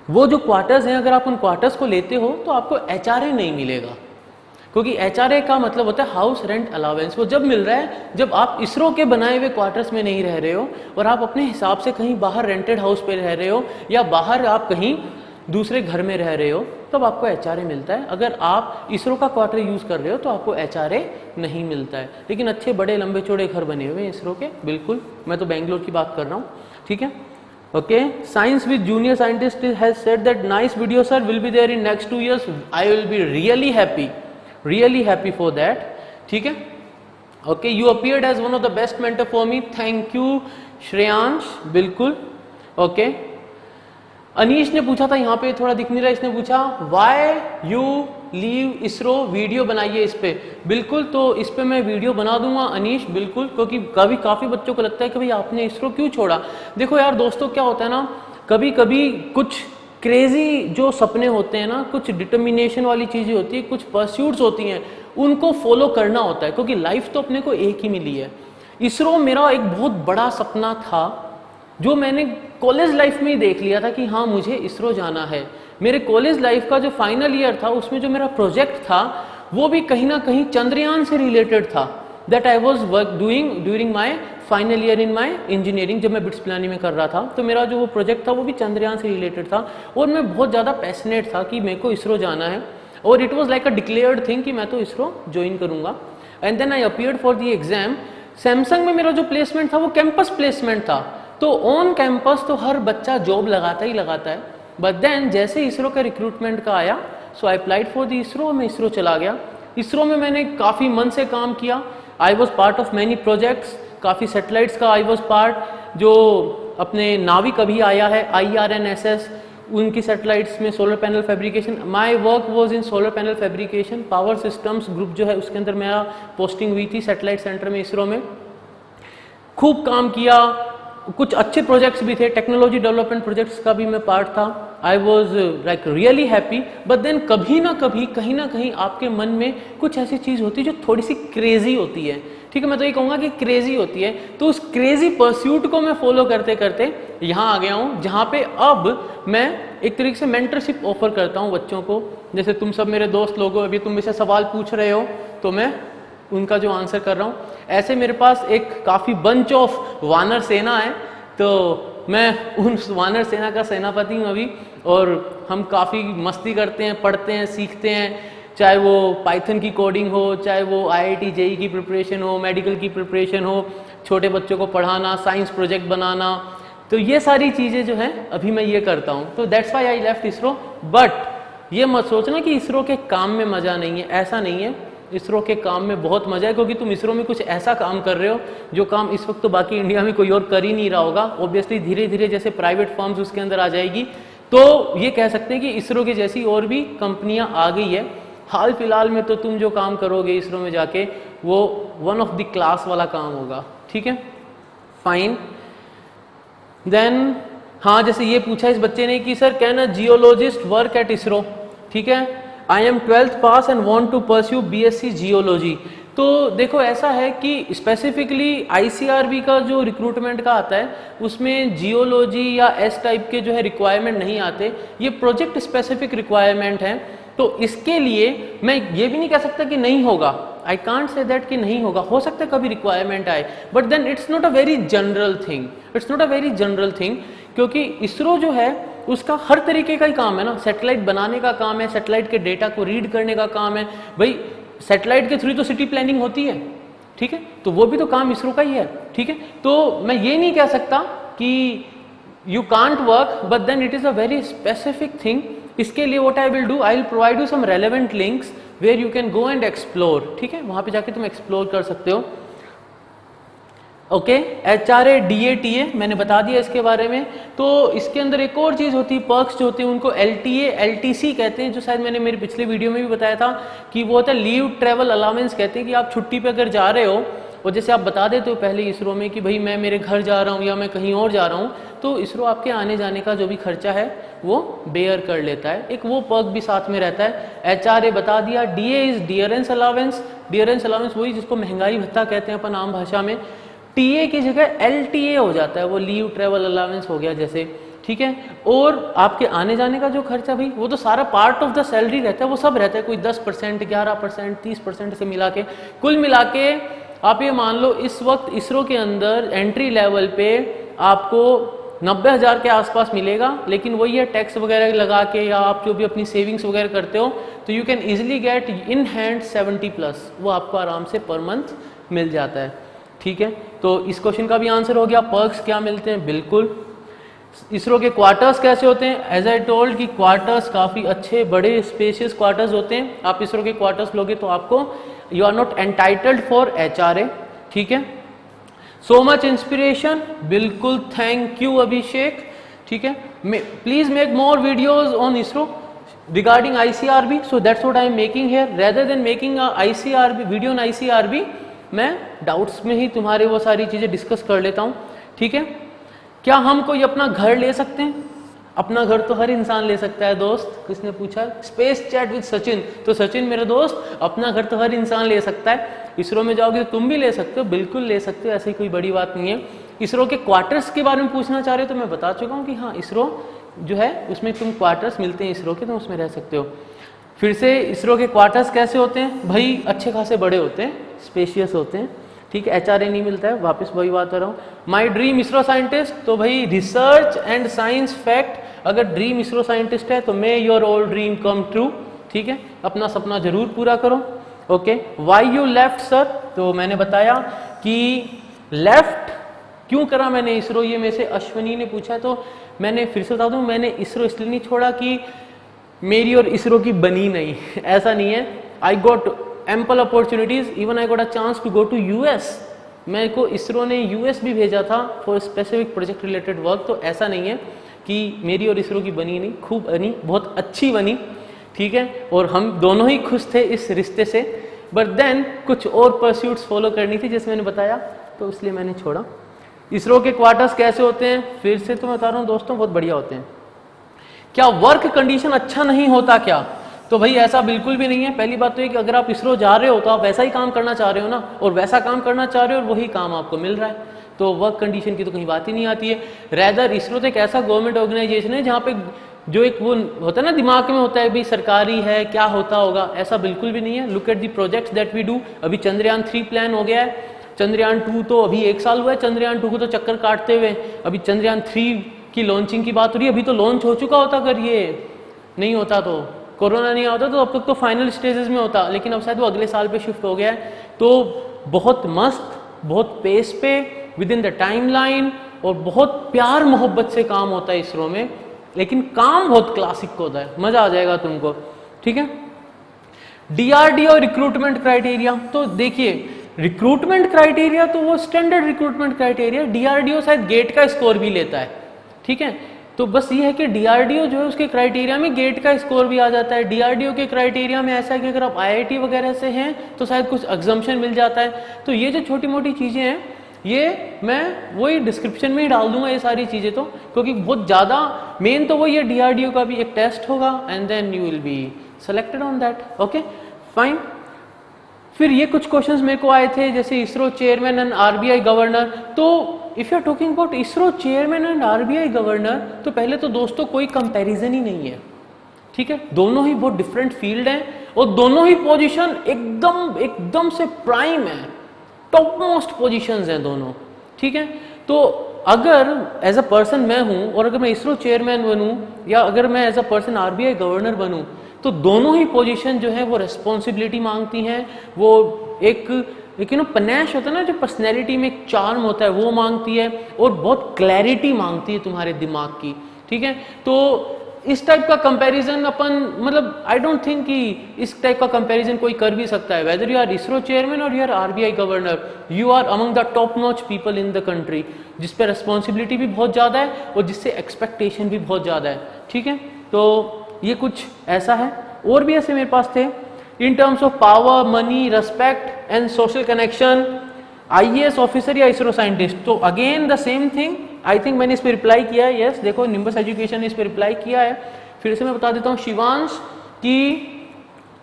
[SPEAKER 1] वो जो क्वार्टर्स हैं, अगर आप उन क्वार्टर्स को लेते हो तो आपको HRA नहीं मिलेगा, क्योंकि HRA का मतलब होता है हाउस रेंट अलाउंस। वो जब मिल रहा है जब आप इसरो के बनाए हुए क्वार्टर्स में नहीं रह रहे हो और आप अपने हिसाब से कहीं बाहर रेंटेड हाउस पे रह रहे हो या बाहर आप कहीं दूसरे घर में रह रहे हो, तब आपको HRA मिलता है। अगर आप इसरो का क्वार्टर यूज़ कर रहे हो तो आपको HRA नहीं मिलता है। लेकिन अच्छे बड़े लंबे चौड़े घर बने हुए हैं इसरो के, बिल्कुल। मैं तो बेंगलोर की बात कर रहा हूँ, ठीक है। Okay, science with junior scientist has said that nice video sir will be there in next 2 years। I will be really happy for that, ठीक है। Okay, you appeared as one of the best mentor for me, thank you Shreyansh, बिल्कुल। Okay, Anish ने पूछा था, यहाँ पे थोड़ा दिख नहीं रहा, इसने पूछा why you leave ISRO, video बनाइए इस पे। बिल्कुल, तो इस पे मैं वीडियो बना दूंगा अनीश, बिल्कुल, क्योंकि काफ़ी बच्चों को लगता है कि भाई आपने इसरो क्यों छोड़ा। देखो यार दोस्तों, क्या होता है ना, कभी कभी कुछ क्रेजी जो सपने होते हैं ना, कुछ डिटर्मिनेशन वाली चीज़ें होती है, कुछ परस्यूट्स होती हैं, उनको फॉलो करना होता है, क्योंकि लाइफ तो अपने को एक ही मिली है। इसरो मेरा एक बहुत बड़ा सपना था जो मैंने कॉलेज लाइफ में ही देख लिया था कि हाँ मुझे इसरो जाना है। मेरे कॉलेज लाइफ का जो फाइनल ईयर था उसमें जो मेरा प्रोजेक्ट था वो भी कहीं ना कहीं चंद्रयान से रिलेटेड था, that I was work doing during my final year in my engineering. जब मैं बिट्स प्लानिंग में कर रहा था तो मेरा जो वो प्रोजेक्ट था वो भी चंद्रयान से रिलेटेड था और मैं बहुत ज़्यादा पैशनेट था कि मेरे को इसरो जाना है और it was like a declared thing कि मैं तो इसरो ज्वाइन करूँगा। And then I appeared for the exam. Samsung में मेरा जो प्लेसमेंट था वो कैंपस प्लेसमेंट था, तो ऑन कैंपस तो हर बच्चा जॉब लगाता ही लगाता है। बट देन जैसे इसरो का रिक्रूटमेंट का आया, so I applied for the ISRO, मैं इसरो चला गया। इसरो में मैंने काफ़ी मन से काम किया, I was part of many projects, काफ़ी सेटेलाइट्स का आई वॉज पार्ट, जो अपने नाविक अभी आया है IRNSS, उनकी सेटेलाइट्स में solar panel fabrication, my work was in solar panel fabrication. Power systems group जो है उसके अंदर मेरा पोस्टिंग हुई थी सैटेलाइट सेंटर में इसरो में। खूब काम किया, कुछ अच्छे प्रोजेक्ट्स भी थे, टेक्नोलॉजी डेवलपमेंट प्रोजेक्ट्स का भी मैं पार्ट था। I was like really happy. But then कभी ना कभी कहीं ना कहीं आपके मन में कुछ ऐसी चीज़ होती है जो थोड़ी सी क्रेजी होती है, ठीक है, मैं तो ये कहूँगा कि क्रेजी होती है। तो उस क्रेजी परस्यूट को मैं फॉलो करते करते यहाँ आ गया हूँ जहाँ पे अब मैं एक तरीके से मेंटरशिप ऑफर करता हूँ बच्चों को। जैसे तुम सब मेरे दोस्त लोग हो, अभी तुम मुझसे सवाल पूछ रहे हो तो मैं उनका जो आंसर कर रहा हूँ। ऐसे मेरे पास एक काफ़ी बंच ऑफ वानर सेना है, तो मैं उन वानर सेना का सेनापति हूँ अभी, और हम काफ़ी मस्ती करते हैं, पढ़ते हैं, सीखते हैं, चाहे वो पाइथन की कोडिंग हो, चाहे वो IIT JEE की प्रिपरेशन हो, मेडिकल की प्रिपरेशन हो, छोटे बच्चों को पढ़ाना, साइंस प्रोजेक्ट बनाना, तो ये सारी चीज़ें जो हैं अभी मैं ये करता हूँ। तो that's why I left ISRO. But ये मत सोचना कि इसरो के काम में मज़ा नहीं है, ऐसा नहीं है। इसरो के काम में बहुत मजा है, क्योंकि तुम इसरो में कुछ ऐसा काम कर रहे हो जो काम इस वक्त तो बाकी इंडिया में कोई और कर ही नहीं रहा होगा। ऑब्वियसली धीरे धीरे जैसे प्राइवेट फर्म्स उसके अंदर आ जाएगी तो ये कह सकते हैं कि इसरो की जैसी और भी कंपनियां आ गई है। हाल फिलहाल में तो तुम जो काम करोगे इसरो में जाके वो वन ऑफ द क्लास वाला काम होगा, ठीक है, फाइन। देन हाँ, जैसे ये पूछा इस बच्चे ने कि sir can a geologist work at ISRO, ठीक है, I am 12th pass and want to pursue BSc geology. तो देखो ऐसा है कि स्पेसिफिकली ICRB का जो रिक्रूटमेंट का आता है उसमें जियोलॉजी या S टाइप के जो है रिक्वायरमेंट नहीं आते, ये प्रोजेक्ट स्पेसिफिक रिक्वायरमेंट है। तो इसके लिए मैं ये भी नहीं कह सकता कि नहीं होगा, आई कांट से दैट कि नहीं होगा, हो सकता है कभी रिक्वायरमेंट आए, but then it's not a very general thing, it's not a very general thing, क्योंकि इसरो जो है उसका हर तरीके का ही काम है ना, सैटेलाइट बनाने का काम है, सैटेलाइट के डेटा को रीड करने का काम है, भाई सैटेलाइट के थ्रू तो सिटी प्लानिंग होती है, ठीक है, तो वो भी तो काम इसरो का ही है, ठीक है। तो मैं ये नहीं कह सकता कि you can't work, but then it is a very specific thing. इसके लिए what I will do, I will provide you some relevant links where you can go and explore, ठीक है, वहाँ पे जाके तुम एक्सप्लोर कर सकते हो। ओके, HRA DA TA मैंने बता दिया इसके बारे में। तो इसके अंदर एक और चीज़ होती है, पर्क्स जो होते हैं उनको LTA LTC कहते हैं, जो शायद मैंने मेरे पिछले वीडियो में भी बताया था कि वो होता है लीव ट्रैवल अलाउंस, कहते हैं कि आप छुट्टी पे अगर जा रहे हो और जैसे आप बता देते हो पहले इसरो में कि भाई मैं मेरे घर जा रहा हूँ या मैं कहीं और जा रहा हूँ, तो इसरो आपके आने जाने का जो भी खर्चा है वो बेयर कर लेता है, एक वो पर्क भी साथ में रहता है। HRA बता दिया। DA is dearness allowance, dearness allowance वही जिसको महंगाई भत्ता कहते हैं अपन आम भाषा में। TA की जगह LTA हो जाता है, वो लीव ट्रैवल अलाउंस हो गया जैसे। ठीक है। और आपके आने जाने का जो खर्चा भाई वो तो सारा पार्ट ऑफ द सैलरी रहता है, वो सब रहता है, कोई 10%, 11%, 30% से मिला के, कुल मिला के आप ये मान लो इस वक्त इसरो के अंदर एंट्री लेवल पे आपको 90,000 के आसपास मिलेगा। लेकिन वही है, टैक्स वगैरह लगा के या आप जो भी अपनी सेविंग्स वगैरह करते हो तो you can easily get in hand 70+, वो आपको आराम से पर मंथ मिल जाता है। ठीक है, तो इस क्वेश्चन का भी आंसर हो गया। पर्क्स क्या मिलते हैं, बिल्कुल। इसरो के क्वार्टर्स कैसे होते हैं, एज आई टोल्ड कि क्वार्टर्स काफ़ी अच्छे बड़े स्पेशियस क्वार्टर्स होते हैं। आप इसरो के क्वार्टर्स लोगे तो आपको you are not entitled for HRA। ठीक है, सो मच इंस्पिरेशन, बिल्कुल, थैंक यू अभिषेक। ठीक है, please make more videos on ISRO regarding ICRB, so that's what I am making here, rather than making a ICRB video on ICRB, मैं doubts में ही तुम्हारे वो सारी चीज़ें डिस्कस कर लेता हूँ। ठीक है, क्या हम कोई अपना घर ले सकते हैं? अपना घर तो हर इंसान ले सकता है दोस्त। किसने पूछा? Space chat with Sachin. तो सचिन मेरे दोस्त, अपना घर तो हर इंसान ले सकता है। इसरो में जाओगे तो तुम भी ले सकते हो, बिल्कुल ले सकते हो, ऐसी कोई बड़ी बात नहीं है। इसरो के क्वार्टर्स के बारे में पूछना चाह रहे हो तो मैं बता चुका हूँ कि हाँ, इसरो जो है उसमें तुम क्वार्टर्स मिलते हैं इसरो के, तो उसमें रह सकते हो। फिर से इसरो के क्वार्टर्स कैसे होते हैं भाई? अच्छे खासे बड़े होते हैं, स्पेशियस होते हैं। ठीक है, HRA नहीं मिलता है, वापस वही बात कर रहा हूँ। माई ड्रीम इसरो साइंटिस्ट, तो भाई रिसर्च एंड साइंस फैक्ट, अगर ड्रीम इसरो साइंटिस्ट है तो मे your old dream come true. ठीक है, अपना सपना जरूर पूरा करो। Okay, why you left sir, तो मैंने बताया कि लेफ्ट क्यों करा मैंने इसरो, ये मेरे से अश्वनी ने पूछा। तो मैंने फिर से बता दूं, मैंने इसरो इसलिए नहीं छोड़ा कि मेरी और इसरो की बनी नहीं, ऐसा नहीं है। I got ample opportunities, even I got a chance to go to US। मेरे को इसरो ने US भी भेजा था for specific project related work. तो ऐसा नहीं है कि मेरी और इसरो की बनी नहीं, खूब बनी, बहुत अच्छी बनी। ठीक है, और हम दोनों ही खुश थे इस रिश्ते से। बट देन कुछ और परस्यूट्स फॉलो करनी थी, जैसे मैंने बताया, तो इसलिए मैंने छोड़ा। इसरो के क्वार्टर्स कैसे होते हैं? फिर से तो मैं बता रहा हूँ दोस्तों, बहुत बढ़िया होते हैं। क्या वर्क कंडीशन अच्छा नहीं होता क्या? तो भाई ऐसा बिल्कुल भी नहीं है। पहली बात तो ये कि अगर आप इसरो जा रहे हो तो आप वैसा ही काम करना चाह रहे हो ना, और वैसा काम करना चाह रहे हो और वही काम आपको मिल रहा है, तो वर्क कंडीशन की तो कहीं बात ही नहीं आती है। रैदर इसरो तो एक ऐसा गवर्नमेंट ऑर्गेनाइजेशन है जहाँ पे जो एक वो होता है ना, दिमाग में होता है भाई सरकारी है, क्या होता होगा, ऐसा बिल्कुल भी नहीं है। Look at the projects that we do. अभी चंद्रयान 3 प्लान हो गया है, चंद्रयान 2 तो अभी 1 साल हुआ है चंद्रयान 2 को तो चक्कर काटते हुए। अभी चंद्रयान 3 की लॉन्चिंग की बात हो रही है, अभी तो लॉन्च हो चुका होता अगर ये नहीं होता, तो कोरोना नहीं आता तो अब तक तो फाइनल स्टेजेस में होता, लेकिन अब शायद वो अगले साल पे शिफ्ट हो गया है। तो बहुत मस्त, बहुत पेस पे, with in the time line, और बहुत प्यार मोहब्बत से काम होता है इसरो में, लेकिन काम बहुत क्लासिक होता है, मजा आ जाएगा तुमको। ठीक है, DRDO रिक्रूटमेंट क्राइटेरिया, तो देखिए रिक्रूटमेंट क्राइटेरिया तो वो स्टैंडर्ड रिक्रूटमेंट क्राइटेरिया, DRDO शायद गेट का स्कोर भी लेता है। ठीक है, तो बस ये है कि DRDO जो है उसके क्राइटेरिया में गेट का स्कोर भी आ जाता है। DRDO के क्राइटेरिया में ऐसा है कि अगर आप IIT वगैरह से हैं तो शायद कुछ एग्जम्पशन मिल जाता है। तो ये जो छोटी मोटी चीज़ें हैं ये मैं वही डिस्क्रिप्शन में ही डाल दूंगा ये सारी चीज़ें, तो क्योंकि बहुत ज़्यादा मेन तो वही है। DRDO का भी एक टेस्ट होगा and then you will be selected on that. Okay fine. फिर ये कुछ क्वेश्चंस मेरे को आए थे, जैसे ISRO chairman and RBI governor. तो if you are talking about ISRO chairman and RBI governor, तो पहले तो दोस्तों कोई कंपैरिजन ही नहीं है। ठीक है, दोनों ही बहुत डिफरेंट फील्ड हैं और दोनों ही पोजीशन एकदम से प्राइम है, टॉप मोस्ट पोजीशंस हैं दोनों। ठीक है, तो अगर एज अ पर्सन मैं हूं और अगर मैं इसरो चेयरमैन बनूं या अगर मैं as a person RBI governor बनूं, तो दोनों ही पोजीशन जो है वो रेस्पॉन्सिबिलिटी मांगती हैं, वो एक पनैश होता है ना, जो पर्सनैलिटी में एक चार्म होता है वो मांगती है, और बहुत क्लैरिटी मांगती है तुम्हारे दिमाग की। ठीक है, तो इस टाइप का कंपैरिजन अपन, मतलब आई डोंट थिंक कि इस टाइप का कंपैरिजन कोई कर भी सकता है। Whether you are ISRO chairman और you are RBI governor, you are among the top notch people in the country, जिस पे रेस्पॉन्सिबिलिटी भी बहुत ज़्यादा है और जिससे एक्सपेक्टेशन भी बहुत ज़्यादा है। ठीक है, तो ये कुछ ऐसा है। और भी ऐसे मेरे पास थे in terms of power, money, respect and social connection, IAS officer या इसरो साइंटिस्ट। तो again the same thing, I think मैंने इस पर रिप्लाई किया है। यस, देखो निम्बस एजुकेशन ने इस पर रिप्लाई किया है। फिर से मैं बता देता हूँ शिवांश कि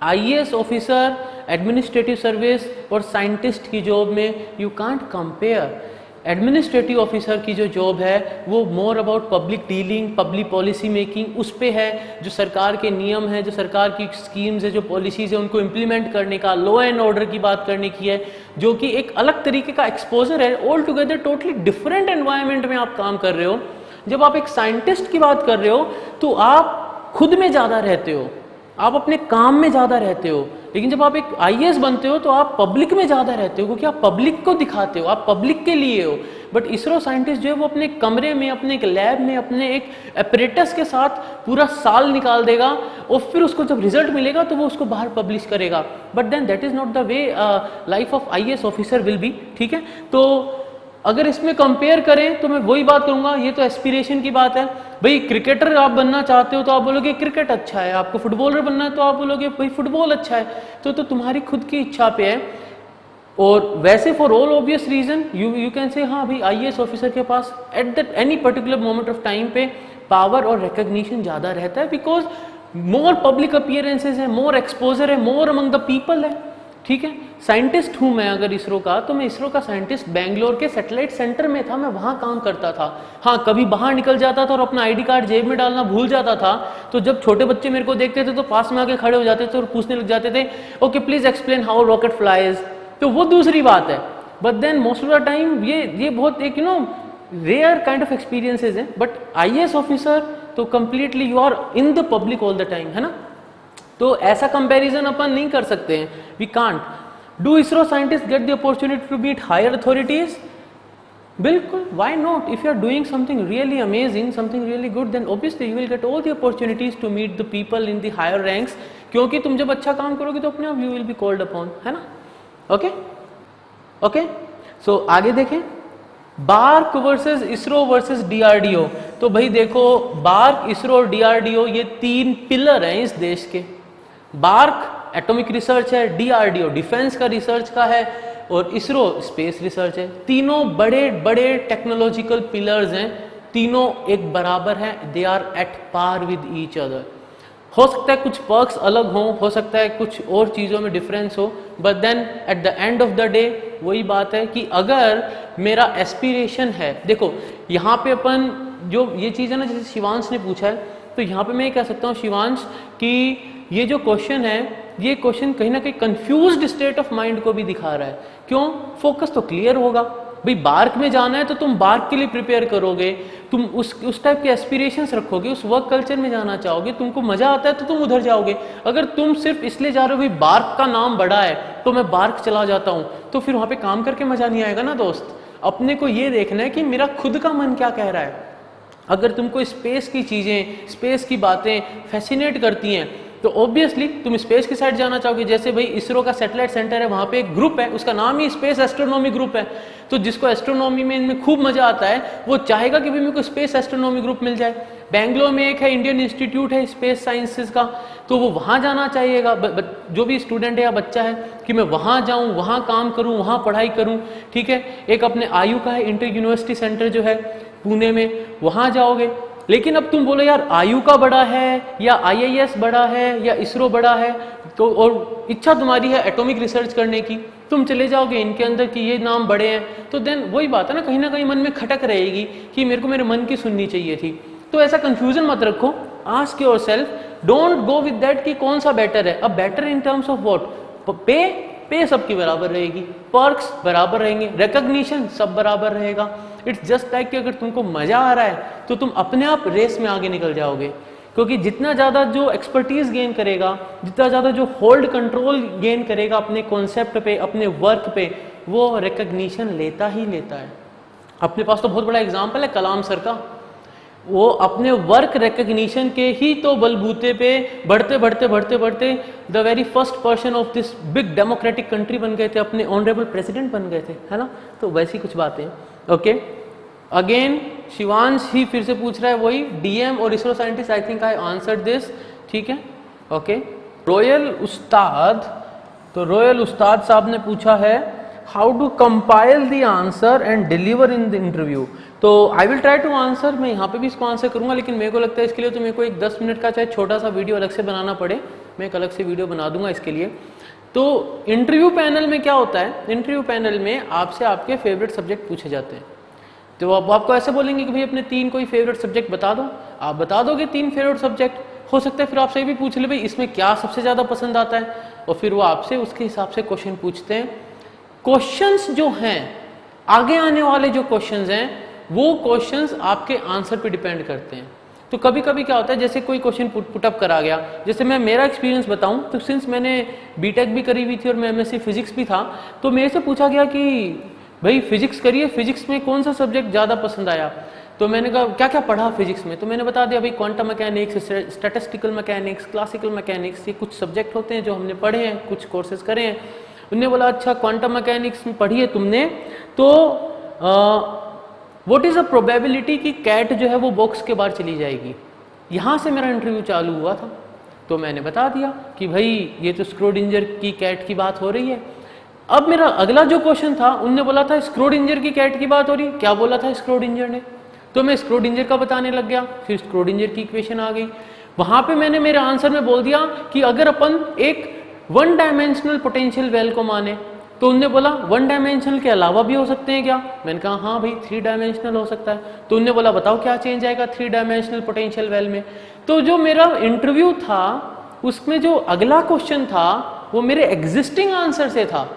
[SPEAKER 1] IAS ऑफिसर, एडमिनिस्ट्रेटिव सर्विस और साइंटिस्ट की जॉब में you can't compare. Administrative officer की जो जॉब है वो more about public dealing, public policy making, उस पे है। जो सरकार के नियम है, जो सरकार की स्कीम्स है, जो पॉलिसीज़ है, उनको इम्प्लीमेंट करने का, लॉ एंड ऑर्डर की बात करने की है, जो कि एक अलग तरीके का एक्सपोजर है। All together totally different environment में आप काम कर रहे हो। जब आप एक साइंटिस्ट की बात कर रहे हो तो आप खुद में ज़्यादा रहते हो, आप अपने काम में ज़्यादा रहते हो। लेकिन जब आप एक आईएएस बनते हो तो आप पब्लिक में ज़्यादा रहते हो, क्योंकि आप पब्लिक को दिखाते हो, आप पब्लिक के लिए हो। बट इसरो साइंटिस्ट जो है वो अपने कमरे में, अपने एक लैब में, अपने एक एपरेटस के साथ पूरा साल निकाल देगा और फिर उसको जब रिजल्ट मिलेगा तो वो उसको बाहर पब्लिश करेगा। But then that is not the way life of IAS officer will be. ठीक है, तो अगर इसमें कंपेयर करें तो मैं वही बात करूंगा, ये तो एस्पिरेशन की बात है। भाई क्रिकेटर आप बनना चाहते हो तो आप बोलोगे क्रिकेट अच्छा है, आपको फुटबॉलर बनना है तो आप बोलोगे भाई फुटबॉल अच्छा है। तो तुम्हारी खुद की इच्छा पे है। और वैसे for all obvious reason you can say हाँ भाई आईएएस ऑफिसर के पास at that any particular moment of time पे पावर और रिकग्निशन ज़्यादा रहता है, बिकॉज मोर पब्लिक अपीयरेंसेज है, मोर एक्सपोजर है, मोर अमंग द पीपल है। ठीक है, साइंटिस्ट हूँ मैं अगर इसरो का, तो मैं इसरो का साइंटिस्ट बेंगलोर के सैटेलाइट सेंटर में था, मैं वहाँ काम करता था। हाँ, कभी बाहर निकल जाता था और अपना आईडी कार्ड जेब में डालना भूल जाता था, तो जब छोटे बच्चे मेरे को देखते थे तो पास में आके खड़े हो जाते थे और पूछने लग जाते थे okay please explain how rocket flies. तो वो दूसरी बात है। But then most of the time ये बहुत एक रेयर काइंड ऑफ एक्सपीरियंसेस हैं। बट आईएएस ऑफिसर तो completely you are in the public all the time, है ना। तो ऐसा कंपैरिजन अपन नहीं कर सकते हैं, we can't. Do ISRO scientist get the opportunity to meet higher authorities? बिल्कुल, why not? If you are doing something really amazing, something really good, then obviously you will get all the opportunities to meet the people in the higher ranks, क्योंकि तुम जब अच्छा काम करोगे तो अपने आप you will be called upon, है ना। ओके ओके, सो आगे देखें, BARC versus ISRO versus DRDO. तो भाई देखो, बार्क, इसरो और डीआरडीओ ये तीन पिलर हैं इस देश के। बार्क एटॉमिक रिसर्च है, डीआरडीओ डिफेंस का रिसर्च का है, और इसरो स्पेस रिसर्च है। तीनों बड़े बड़े टेक्नोलॉजिकल पिलर्स हैं, तीनों एक बराबर हैं, they are at par with each other. हो सकता है कुछ पर्क्स अलग हों, हो सकता है कुछ और चीज़ों में डिफरेंस हो, but then at the end of the day वही बात है कि अगर मेरा एस्पिरेशन है, देखो यहाँ पे अपन जो ये चीज़ है ना, जैसे शिवांश ने पूछा है, तो यहाँ पे मैं ये कह सकता हूँ शिवांश कि ये जो क्वेश्चन है, ये क्वेश्चन कहीं ना कहीं कंफ्यूज्ड स्टेट ऑफ माइंड को भी दिखा रहा है। क्यों? फोकस तो क्लियर होगा, भाई बार्क में जाना है तो तुम बार्क के लिए प्रिपेयर करोगे, तुम उस टाइप के एस्पिरेशंस रखोगे, उस वर्क कल्चर में जाना चाहोगे, तुमको मजा आता है तो तुम उधर जाओगे। अगर तुम सिर्फ इसलिए जा रहे हो भाई बार्क का नाम बड़ा है तो मैं बार्क चला जाता हूँ, तो फिर वहाँ पे काम करके मजा नहीं आएगा ना दोस्त। अपने को ये देखना है कि मेरा खुद का मन क्या कह रहा है। अगर तुमको स्पेस की चीज़ें, स्पेस की बातें फैसिनेट करती हैं तो ऑब्वियसली तुम स्पेस की साइड जाना चाहोगे। जैसे भाई इसरो का सैटेलाइट सेंटर है, वहाँ पे एक ग्रुप है, उसका नाम ही स्पेस एस्ट्रोनॉमी ग्रुप है। तो जिसको एस्ट्रोनॉमी में इनमें खूब मजा आता है वो चाहेगा कि भाई मेरे को स्पेस एस्ट्रोनॉमी ग्रुप मिल जाए। बेंगलोर में एक है इंडियन इंस्टीट्यूट है स्पेस साइंसेज का, तो वो वहाँ जाना चाहिएगा, जो भी स्टूडेंट है या बच्चा है, कि मैं वहाँ जाऊँ, वहाँ काम करूँ, वहाँ पढ़ाई करूँ। ठीक है, एक अपने आयु का है इंटर यूनिवर्सिटी सेंटर जो है पुणे में, वहाँ जाओगे। लेकिन अब तुम बोलो यार आयु का बड़ा है या आईआईएस बड़ा है या इसरो बड़ा है, तो और इच्छा तुम्हारी है एटॉमिक रिसर्च करने की, तुम चले जाओगे इनके अंदर कि ये नाम बड़े हैं, तो देन वही बात है ना, कहीं ना कहीं मन में खटक रहेगी कि मेरे को मेरे मन की सुननी चाहिए थी। तो ऐसा कंफ्यूजन मत रखो, ask yourself, don't go with that कि कौन सा बेटर है। अब better in terms of what? पे सबकी बराबर रहेगी, पर्क्स बराबर रहेंगे, रिकॉग्निशन सब बराबर रहेगा। इट्स जस्ट लाइक कि अगर तुमको मजा आ रहा है तो तुम अपने आप रेस में आगे निकल जाओगे, क्योंकि जितना ज़्यादा जो एक्सपर्टीज गेन करेगा, जितना ज़्यादा जो होल्ड कंट्रोल गेन करेगा अपने कॉन्सेप्ट पे, अपने वर्क पे, वो रिकॉग्निशन लेता ही लेता है। अपने पास तो बहुत बड़ा एग्जाम्पल है कलाम सर का, वो अपने वर्क रिकग्निशन के ही तो बलबूते पे बढ़ते बढ़ते बढ़ते बढ़ते the very first person of this big democratic country बन गए थे, अपने ऑनरेबल प्रेसिडेंट बन गए थे, है ना। तो वैसी कुछ बातें। ओके, अगेन शिवांश ही फिर से पूछ रहा है वही डीएम और ISRO scientist, I think I answered this. ठीक है, ओके। रॉयल उस्ताद, तो रॉयल उस्ताद साहब ने पूछा है how to compile the answer and deliver in the interview. तो I will try to answer, मैं यहाँ पे भी इसको आंसर करूँगा, लेकिन मेरे को लगता है इसके लिए तो मेरे को एक 10 मिनट का चाहे छोटा सा वीडियो अलग से बनाना पड़े, मैं एक अलग से वीडियो बना दूंगा इसके लिए। तो इंटरव्यू पैनल में क्या होता है, इंटरव्यू पैनल में आपसे आपके फेवरेट सब्जेक्ट पूछे जाते हैं। तो अब आपको ऐसे बोलेंगे कि भाई अपने 3 कोई फेवरेट सब्जेक्ट बता दो, आप बता दोगे 3 फेवरेट सब्जेक्ट, हो सकता है फिर आपसे भी पूछ ले भाई इसमें क्या सबसे ज़्यादा पसंद आता है, और फिर वो आपसे उसके हिसाब से क्वेश्चन पूछते हैं। क्वेश्चंस जो हैं, आगे आने वाले जो क्वेश्चंस हैं, वो क्वेश्चंस आपके आंसर पे डिपेंड करते हैं। तो कभी कभी क्या होता है, जैसे कोई क्वेश्चन पुटअप करा गया, जैसे मैं मेरा एक्सपीरियंस बताऊं तो सिंस मैंने बीटेक भी करी हुई थी और मैं एमएससी फिजिक्स भी था, तो मेरे से पूछा गया कि भाई फिजिक्स करिए, फिजिक्स में कौन सा सब्जेक्ट ज़्यादा पसंद आया। तो मैंने कहा क्या क्या पढ़ा फिजिक्स में, तो मैंने बता दिया भाई quantum mechanics, statistical mechanics, classical mechanics, ये कुछ सब्जेक्ट होते हैं जो हमने पढ़े हैं, कुछ कोर्सेज करे हैं। उन्होंने बोला अच्छा क्वांटम मैकेनिक्स में पढ़ी है तुमने, तो व्हाट इज़ अ प्रोबेबिलिटी कि कैट जो है वो बॉक्स के बाहर चली जाएगी। यहाँ से मेरा इंटरव्यू चालू हुआ था। तो मैंने बता दिया कि भाई ये तो स्क्रोडिंजर की कैट की बात हो रही है। अब मेरा अगला जो क्वेश्चन था, उनने बोला था स्क्रोडिंजर की कैट की बात हो रही है, क्या बोला था स्क्रोडिंजर ने, तो मैं स्क्रोडिंजर का बताने लग गया। फिर स्क्रोडिंजर की इक्वेशन आ गई, वहां पे मैंने मेरे आंसर में बोल दिया कि अगर अपन एक 1 डायमेंशनल पोटेंशियल वेल को माने, तो उनने बोला 1 डायमेंशनल के अलावा भी हो सकते हैं क्या, मैंने कहा हाँ भाई 3 डायमेंशनल हो सकता है। तो उनने बोला बताओ क्या चेंज आएगा 3 डायमेंशनल पोटेंशियल वेल में। तो जो मेरा इंटरव्यू था उसमें जो अगला क्वेश्चन था वो मेरे एग्जिस्टिंग आंसर से था,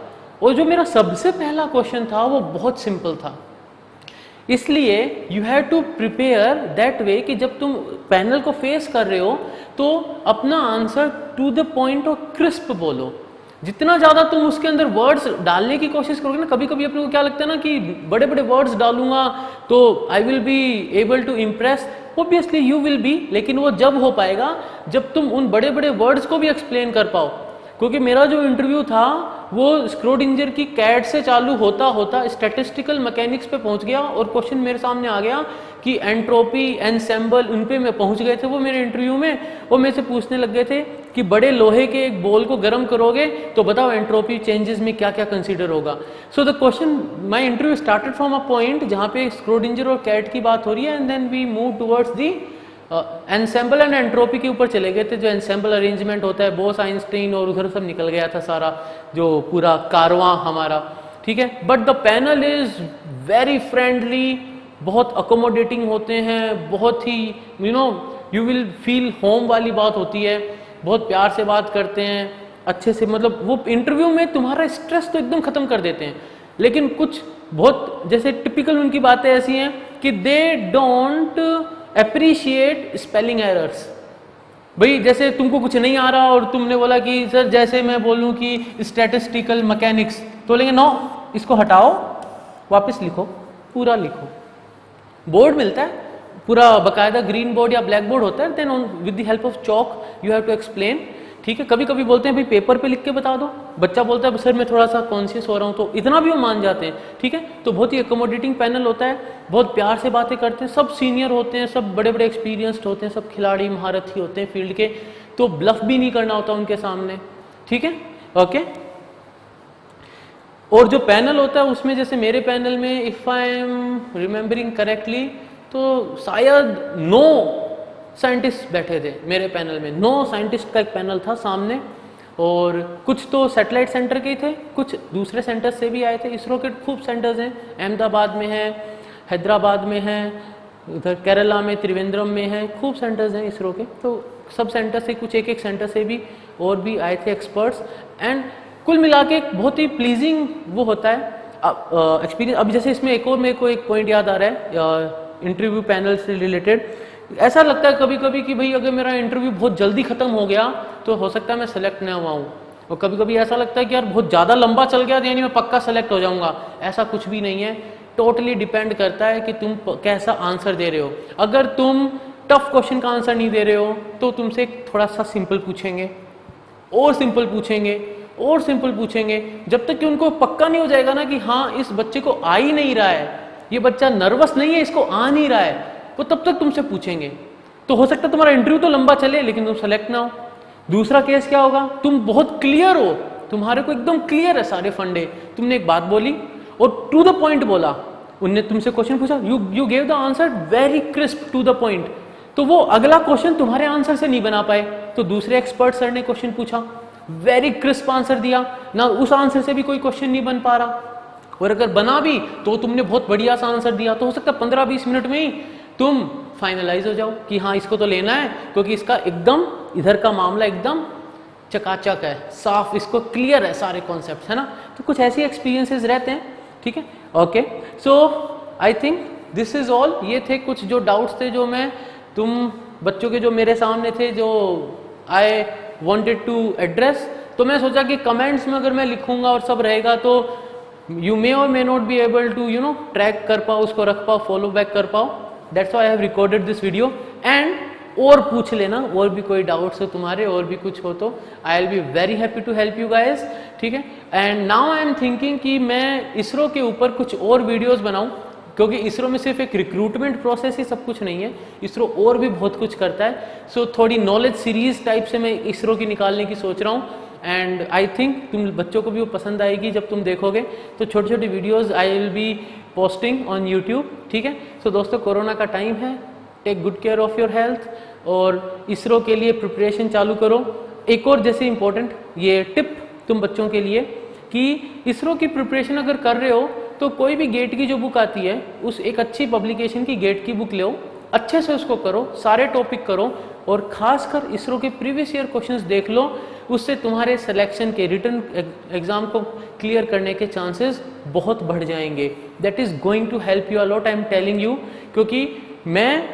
[SPEAKER 1] और जो मेरा सबसे पहला क्वेश्चन था वो बहुत सिंपल था। इसलिए you have to prepare that way कि जब तुम पैनल को फेस कर रहे हो तो अपना आंसर टू द पॉइंट और क्रिस्प बोलो। जितना ज़्यादा तुम उसके अंदर वर्ड्स डालने की कोशिश करोगे ना, कभी कभी अपने को क्या लगता है ना कि बड़े बड़े वर्ड्स डालूंगा तो I will be able to impress, obviously you will be, लेकिन वो जब हो पाएगा जब तुम उन बड़े बड़े वर्ड्स को भी एक्सप्लेन कर पाओ। क्योंकि मेरा जो इंटरव्यू था वो स्क्रोडिंजर की कैट से चालू होता होता स्टैटिस्टिकल मैकेनिक्स पे पहुंच गया, और क्वेश्चन मेरे सामने आ गया कि एंट्रोपी, एनसेम्बल, उन पे मैं पहुंच गए थे वो मेरे इंटरव्यू में। वो मेरे से पूछने लग गए थे कि बड़े लोहे के एक बॉल को गर्म करोगे तो बताओ एंट्रोपी चेंजेस में क्या क्या कंसीडर होगा। So the question, my interview started from a point जहाँ पे स्क्रोडिंजर और कैट की बात हो रही है, and then we move towards the ensemble and entropy के ऊपर चले गए थे। जो एनसेम्बल अरेंजमेंट होता है बोस, आइंस्टाइन और उधर सब निकल गया था सारा जो पूरा कारवां हमारा, ठीक है। But the panel is very friendly, बहुत अकोमोडेटिंग होते हैं, बहुत ही यू विल फील होम वाली बात होती है, बहुत प्यार से बात करते हैं अच्छे से, मतलब वो इंटरव्यू में तुम्हारा स्ट्रेस तो एकदम खत्म कर देते हैं। लेकिन कुछ बहुत जैसे टिपिकल उनकी बातें ऐसी हैं कि they don't appreciate spelling errors. भाई जैसे तुमको कुछ नहीं आ रहा और तुमने बोला कि सर जैसे मैं बोलूं कि स्टैटिस्टिकल मैकेनिक्स, तो बोलेंगे नो इसको हटाओ, वापस लिखो, पूरा लिखो। बोर्ड मिलता है पूरा बकायदा, ग्रीन बोर्ड या ब्लैक बोर्ड होता है, then with the help of chalk you have to explain, ठीक है। कभी कभी बोलते हैं भाई पेपर पे लिख के बता दो, बच्चा बोलता है सर मैं थोड़ा सा कॉन्शियस हो रहा हूँ, तो इतना भी वो मान जाते हैं, ठीक है। तो बहुत ही अकोमोडेटिंग पैनल होता है, बहुत प्यार से बातें करते हैं, सब सीनियर होते हैं, सब बड़े बड़े एक्सपीरियंस्ड होते हैं, सब खिलाड़ी महारथी होते हैं फील्ड के, तो ब्लफ भी नहीं करना होता उनके सामने, ठीक है, ओके। और जो पैनल होता है उसमें जैसे मेरे पैनल में if I am remembering correctly तो शायद 9 साइंटिस्ट बैठे थे मेरे पैनल में, 9 साइंटिस्ट का एक पैनल था सामने, और कुछ तो सैटेलाइट सेंटर के ही थे, कुछ दूसरे सेंटर से भी आए थे। इसरो के खूब सेंटर्स हैं, अहमदाबाद में है, हैदराबाद में है, उधर केरला में त्रिवेंद्रम में है, खूब सेंटर्स हैं इसरो के। तो सब सेंटर से कुछ एक सेंटर से भी और भी आए थे एक्सपर्ट्स, एंड कुल मिला के बहुत ही प्लीजिंग वो होता है एक्सपीरियंस। अब जैसे इसमें एक और मेरे को एक पॉइंट याद आ रहा है इंटरव्यू पैनल से रिलेटेड, ऐसा लगता है कभी कभी कि भाई अगर मेरा इंटरव्यू बहुत जल्दी खत्म हो गया तो हो सकता है मैं सेलेक्ट ना हुआ हूँ, और कभी कभी ऐसा लगता है कि यार बहुत ज़्यादा लंबा चल गया यानी मैं पक्का सेलेक्ट हो जाऊँगा। ऐसा कुछ भी नहीं है, टोटली डिपेंड करता है कि तुम कैसा आंसर दे रहे हो। अगर तुम टफ क्वेश्चन का आंसर नहीं दे रहे हो तो तुमसे थोड़ा सा सिंपल पूछेंगे, और सिंपल पूछेंगे, और सिंपल पूछेंगे, जब तक कि उनको पक्का नहीं हो जाएगा ना कि हाँ इस बच्चे को आ ही नहीं रहा है, ये बच्चा नर्वस नहीं है, इसको आ नहीं रहा है, वो तब तक तुमसे पूछेंगे। तो हो सकता है तुम्हारा इंटरव्यू तो लंबा चले लेकिन तुम सेलेक्ट ना हो। दूसरा केस क्या होगा, तुम बहुत क्लियर हो, तुम्हारे को एकदम क्लियर है सारे फंडे, तुमने एक बात बोली और टू द पॉइंट बोला, उनने तुमसे क्वेश्चन पूछा, you gave the answer very crisp to the point, तो वो अगला क्वेश्चन तुम्हारे आंसर से नहीं बना पाए, तो दूसरे एक्सपर्ट सर ने क्वेश्चन पूछा, वेरी क्रिस्प आंसर दिया ना, उस आंसर से भी कोई क्वेश्चन नहीं बन पा रहा, और अगर बना भी तो तुमने बहुत बढ़िया सा आंसर दिया, तो हो सकता है 15-20 मिनट में ही तुम फाइनलाइज हो जाओ कि हाँ इसको तो लेना है, क्योंकि इसका एकदम इधर का मामला एकदम चकाचक है, साफ, इसको क्लियर है सारे कॉन्सेप्ट, है ना। तो कुछ ऐसे एक्सपीरियंसेस रहते हैं, ठीक है। Okay, so I think this is all. ये थे कुछ जो डाउट्स थे जो मैं तुम बच्चों के जो मेरे सामने थे, जो आई वांटेड टू एड्रेस। तो मैं सोचा कि कमेंट्स में अगर मैं लिखूंगा और सब रहेगा तो यू मे और may not be able to track कर पाओ, उसको रख पाओ, फॉलो बैक कर पाओ। That's why I have recorded this video. And और पूछ लेना, और भी कोई डाउट्स हो तुम्हारे, और भी कुछ हो तो I will be very happy to help you guys, ठीक है। And now I am thinking कि मैं इसरो के ऊपर कुछ और वीडियोस बनाऊं, क्योंकि इसरो में सिर्फ एक रिक्रूटमेंट प्रोसेस ही सब कुछ नहीं है, इसरो और भी बहुत कुछ करता है। सो थोड़ी नॉलेज सीरीज टाइप से मैं इसरो की निकालने की सोच रहा हूँ। एंड आई थिंक तुम बच्चों को भी वो पसंद आएगी जब तुम देखोगे। तो छोटी छोटी videos I will be posting on YouTube, ठीक है। सो दोस्तों, कोरोना का टाइम है, take good care of your health और इसरो के लिए प्रिपरेशन चालू करो। एक और जैसे इम्पोर्टेंट ये टिप तुम बच्चों के लिए कि इसरो की प्रिपरेशन अगर कर रहे हो तो कोई भी गेट की जो बुक आती है, उस एक अच्छी पब्लिकेशन की गेट की बुक लो, अच्छे से उसको करो, सारे टॉपिक करो, और खासकर इसरो के प्रीवियस ईयर क्वेश्चंस देख लो। उससे तुम्हारे सिलेक्शन के रिटर्न एग्जाम को क्लियर करने के चांसेस बहुत बढ़ जाएंगे। That is going to help you a lot, I am telling you. क्योंकि मैं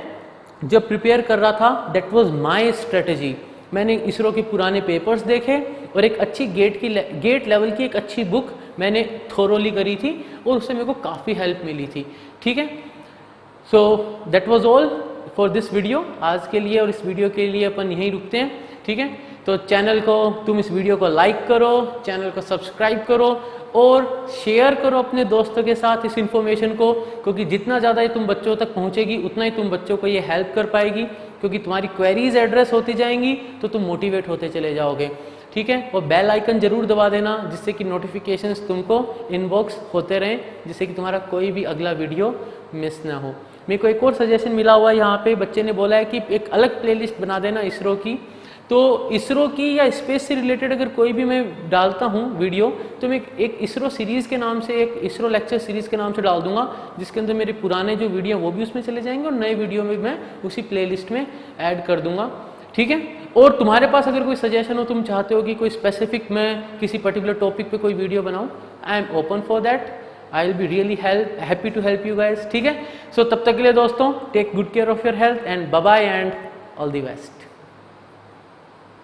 [SPEAKER 1] जब प्रिपेयर कर रहा था, दैट वाज माय स्ट्रेटजी। मैंने इसरो के पुराने पेपर्स देखे और एक अच्छी गेट लेवल की एक अच्छी बुक मैंने थोरोली करी थी, और उससे मेरे को काफ़ी हेल्प मिली थी, ठीक है। So that was all for this video. आज के लिए और इस वीडियो के लिए अपन यहीं रुकते हैं, ठीक है। तो चैनल को, तुम इस वीडियो को लाइक करो, चैनल को सब्सक्राइब करो और शेयर करो अपने दोस्तों के साथ इस इन्फॉर्मेशन को, क्योंकि जितना ज़्यादा ये तुम बच्चों तक पहुँचेगी उतना ही तुम बच्चों को ये हेल्प कर पाएगी, क्योंकि तुम्हारी क्वेरीज एड्रेस होती जाएंगी तो तुम मोटिवेट होते चले जाओगे, ठीक है। और बेल आइकन जरूर दबा देना, जिससे कि नोटिफिकेशंस तुमको इनबॉक्स होते रहें, जिससे कि तुम्हारा कोई भी अगला वीडियो मिस ना हो। मेरे को एक और सजेशन मिला हुआ है, यहाँ पे बच्चे ने बोला है कि एक अलग प्लेलिस्ट बना देना इसरो की। तो इसरो की या स्पेस से रिलेटेड अगर कोई भी मैं डालता हूँ वीडियो, तो मैं एक इसरो सीरीज़ के नाम से, एक इसरो लेक्चर सीरीज़ के नाम से डाल दूंगा, जिसके अंदर मेरे पुराने जो वीडियो वो भी उसमें चले जाएंगे और नए वीडियो में मैं उसी प्लेलिस्ट में ऐड कर दूंगा, ठीक है। और तुम्हारे पास अगर कोई सजेशन हो, तुम चाहते हो कि कोई स्पेसिफिक मैं किसी पर्टिकुलर टॉपिक पे कोई वीडियो बनाऊँ, I am open for that. I will be really happy to help you guys, ठीक है। सो तब तक के लिए दोस्तों, take good care of your health and bye bye and all the best.